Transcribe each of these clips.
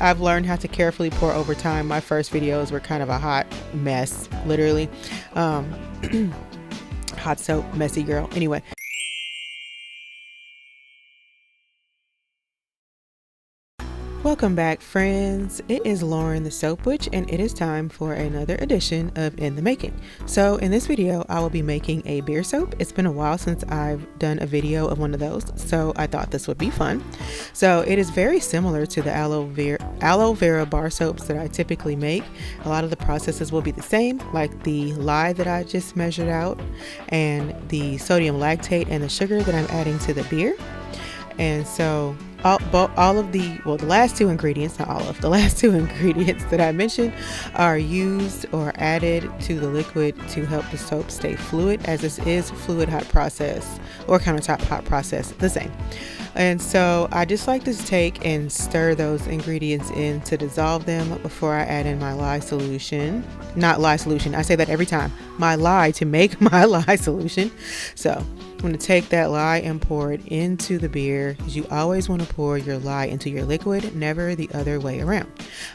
I've learned how to carefully pour over time. My first videos were kind of a hot mess, literally. Hot soap, messy girl. Anyway. Welcome back, friends. It is Lauren the Soap Witch, and it is time for another edition of In the Making. So in this video, I will be making a beer soap. It's been a while since I've done a video of one of those, so I thought this would be fun. So it is very similar to the aloe vera bar soaps that I typically make. A lot of the processes will be the same, like the lye that I just measured out, and the sodium lactate and the sugar that I'm adding to the beer. And so the last two ingredients that I mentioned are used or added to the liquid to help the soap stay fluid, as this is fluid hot process or countertop hot process, the same. And so I just like to take and stir those ingredients in to dissolve them before I add in my lye solution. Not lye solution, I say that every time. My lye to make my lye solution. So I'm going to take that lye and pour it into the beer, because you always want to pour your lye into your liquid, never the other way around.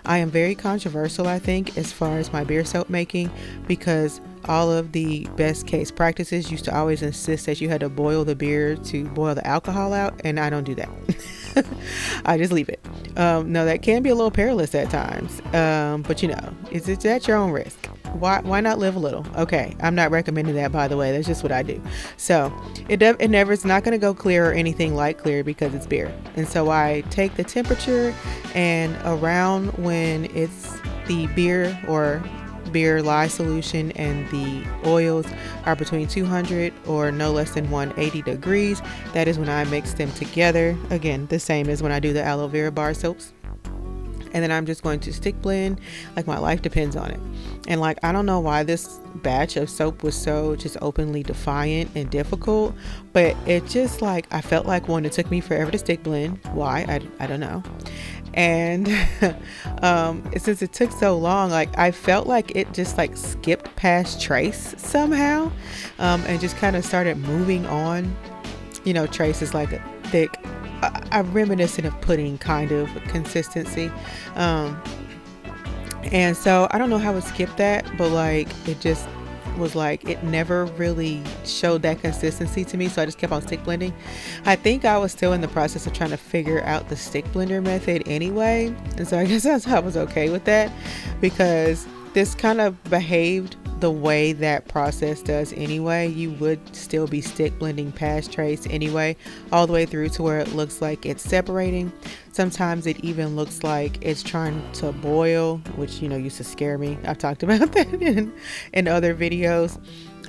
I am very controversial, I think, as far as my beer soap making, because all of the best case practices used to always insist that you had to boil the beer to boil the alcohol out, and I don't do that. I just leave it. No, that can be a little perilous at times, but you know, it's at your own risk. Why not live a little? Okay, I'm not recommending that, by the way. That's just what I do. So it's not going to go clear or anything like clear, because it's beer. And so I take the temperature, and around when it's the beer lye solution and the oils are between 200 or no less than 180 degrees, that is when I mix them together. Again, the same as when I do the aloe vera bar soaps. And then I'm just going to stick blend like my life depends on it. And like, I don't know why this batch of soap was so just openly defiant and difficult, but it just like, I felt like one, it took me forever to stick blend. Why? I don't know. And since it took so long, like I felt like it just like skipped past trace somehow, and just kind of started moving on. You know, trace is like a thick, I'm reminiscent of pudding kind of consistency. And so I don't know how it skipped that, but like it just was like, it never really showed that consistency to me, so I just kept on stick blending. I think I was still in the process of trying to figure out the stick blender method anyway, and so I guess I was okay with that, because this kind of behaved the way that process does anyway. You would still be stick blending past trace anyway, all the way through to where it looks like it's separating. Sometimes it even looks like it's trying to boil, which, you know, used to scare me. I've talked about that in other videos.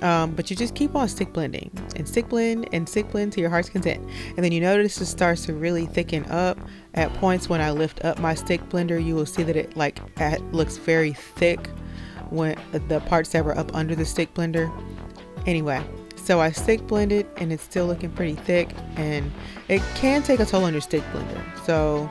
But you just keep on stick blending and stick blend to your heart's content. And then you notice it starts to really thicken up. At points when I lift up my stick blender, you will see that it looks very thick when the parts that were up under the stick blender. Anyway, so I stick blended, and it's still looking pretty thick, and it can take a toll on your stick blender. So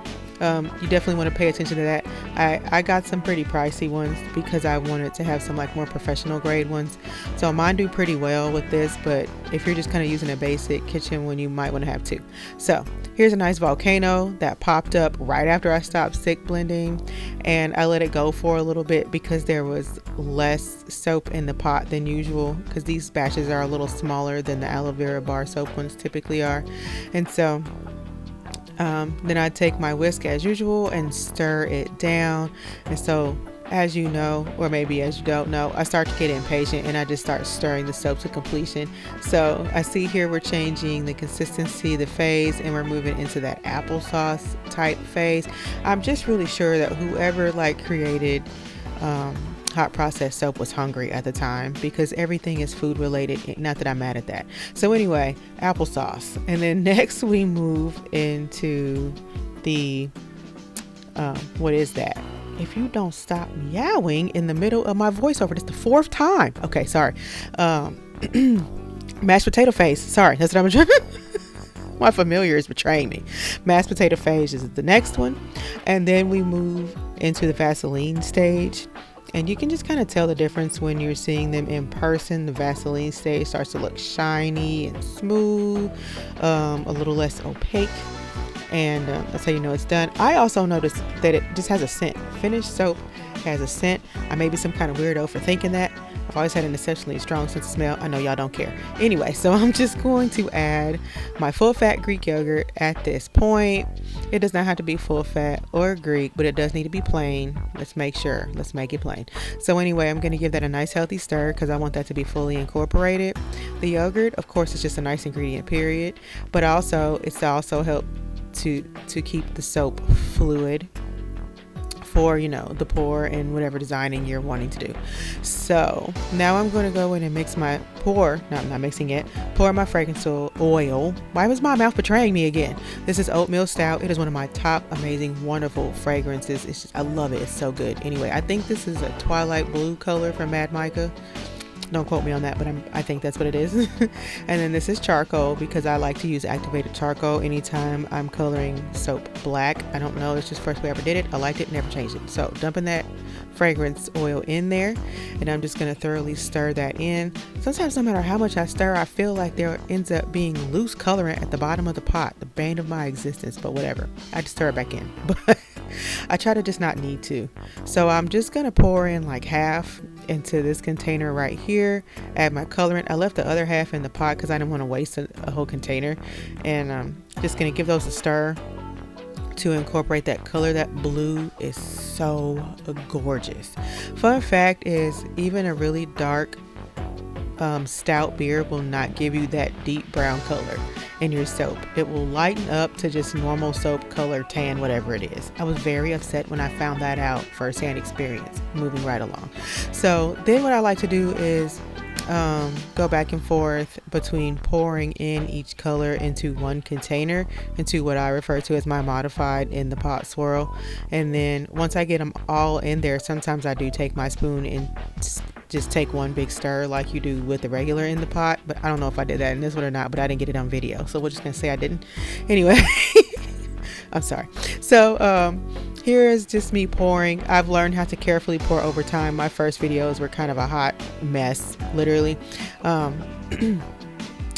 you definitely want to pay attention to that. I got some pretty pricey ones because I wanted to have some like more professional grade ones. So mine do pretty well with this, but if you're just kind of using a basic kitchen one, you might want to have two. So here's a nice volcano that popped up right after I stopped stick blending, and I let it go for a little bit because there was less soap in the pot than usual, because these batches are a little smaller than the aloe vera bar soap ones typically are. And so then I take my whisk as usual and stir it down. And so, as you know, or maybe as you don't know, I start to get impatient and I just start stirring the soap to completion. So I see here we're changing the consistency, the phase, and we're moving into that applesauce type phase. I'm just really sure that whoever created hot process soap was hungry at the time, because everything is food related. Not that I'm mad at that. So anyway, applesauce. And then next we move into the what is that? If you don't stop meowing in the middle of my voiceover, it's the fourth time. Okay, sorry. Mashed potato phase. Sorry, that's what I'm trying. My familiar is betraying me. Mashed potato phase is the next one. And then we move into the Vaseline stage. And you can just kind of tell the difference when you're seeing them in person. The Vaseline stage starts to look shiny and smooth, a little less opaque. and that's how you know it's done. I also noticed that it just has a scent. Finished soap has a scent. I may be some kind of weirdo for thinking that. I've always had an exceptionally strong sense of smell. I know y'all don't care. Anyway, so I'm just going to add my full fat Greek yogurt at this point. It does not have to be full fat or Greek, but it does need to be plain. Let's make it plain. So anyway, I'm going to give that a nice healthy stir because I want that to be fully incorporated. The yogurt, of course, is just a nice ingredient, period. But also, it's also help to keep the soap fluid for, you know, the pour and whatever designing you're wanting to do. So now I'm going to go in and mix my pour my fragrance oil. Why was my mouth betraying me again? This is Oatmeal Stout. It is one of my top amazing, wonderful fragrances. It's just, I love it. It's so good. Anyway, I think this is a twilight blue color from Mad Micah. Don't quote me on that, but I think that's what it is. And then this is charcoal because I like to use activated charcoal anytime I'm coloring soap black. I don't know, it's just first way I ever did it. I liked it, never changed it. So dumping that fragrance oil in there, and I'm just going to thoroughly stir that in. Sometimes no matter how much I stir, I feel like there ends up being loose colorant at the bottom of the pot, the bane of my existence, but whatever. I just stir it back in. But I try to just not need to. So I'm just going to pour in like half into this container right here, add my colorant. I left the other half in the pot because I didn't want to waste a whole container, and I'm just going to give those a stir to incorporate that color. That blue is so gorgeous. Fun fact is, even a really dark stout beer will not give you that deep brown color in your soap. It will lighten up to just normal soap color, tan, whatever it is. I was very upset when I found that out, firsthand experience. Moving right along. So then what I like to do is go back and forth between pouring in each color into one container, into what I refer to as my modified in the pot swirl. And then once I get them all in there, sometimes I do take my spoon and just take one big stir like you do with the regular in the pot. But I don't know if I did that in this one or not, but I didn't get it on video, so we're just gonna say I didn't. Anyway, I'm sorry. So here is just me pouring. I've learned how to carefully pour over time. My first videos were kind of a hot mess, literally.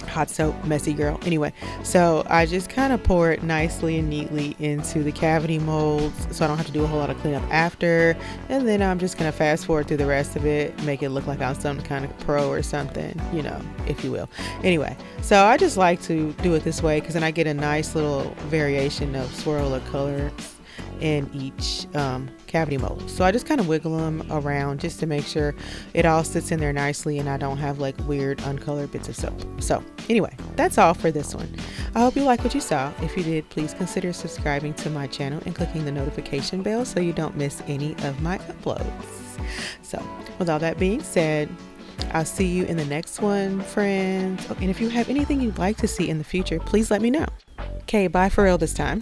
Hot soap, messy girl. Anyway, so I just kind of pour it nicely and neatly into the cavity molds so I don't have to do a whole lot of cleanup after. And then I'm just going to fast forward through the rest of it, make it look like I'm some kind of pro or something, you know, if you will. Anyway, so I just like to do it this way because then I get a nice little variation of swirl or color in each cavity mold. So I just kind of wiggle them around just to make sure it all sits in there nicely and I don't have like weird uncolored bits of soap. So anyway, that's all for this one. I hope you like what you saw. If you did, please consider subscribing to my channel and clicking the notification bell so you don't miss any of my uploads. So with all that being said, I'll see you in the next one, friends. And if you have anything you'd like to see in the future, please let me know. Okay, bye for real this time.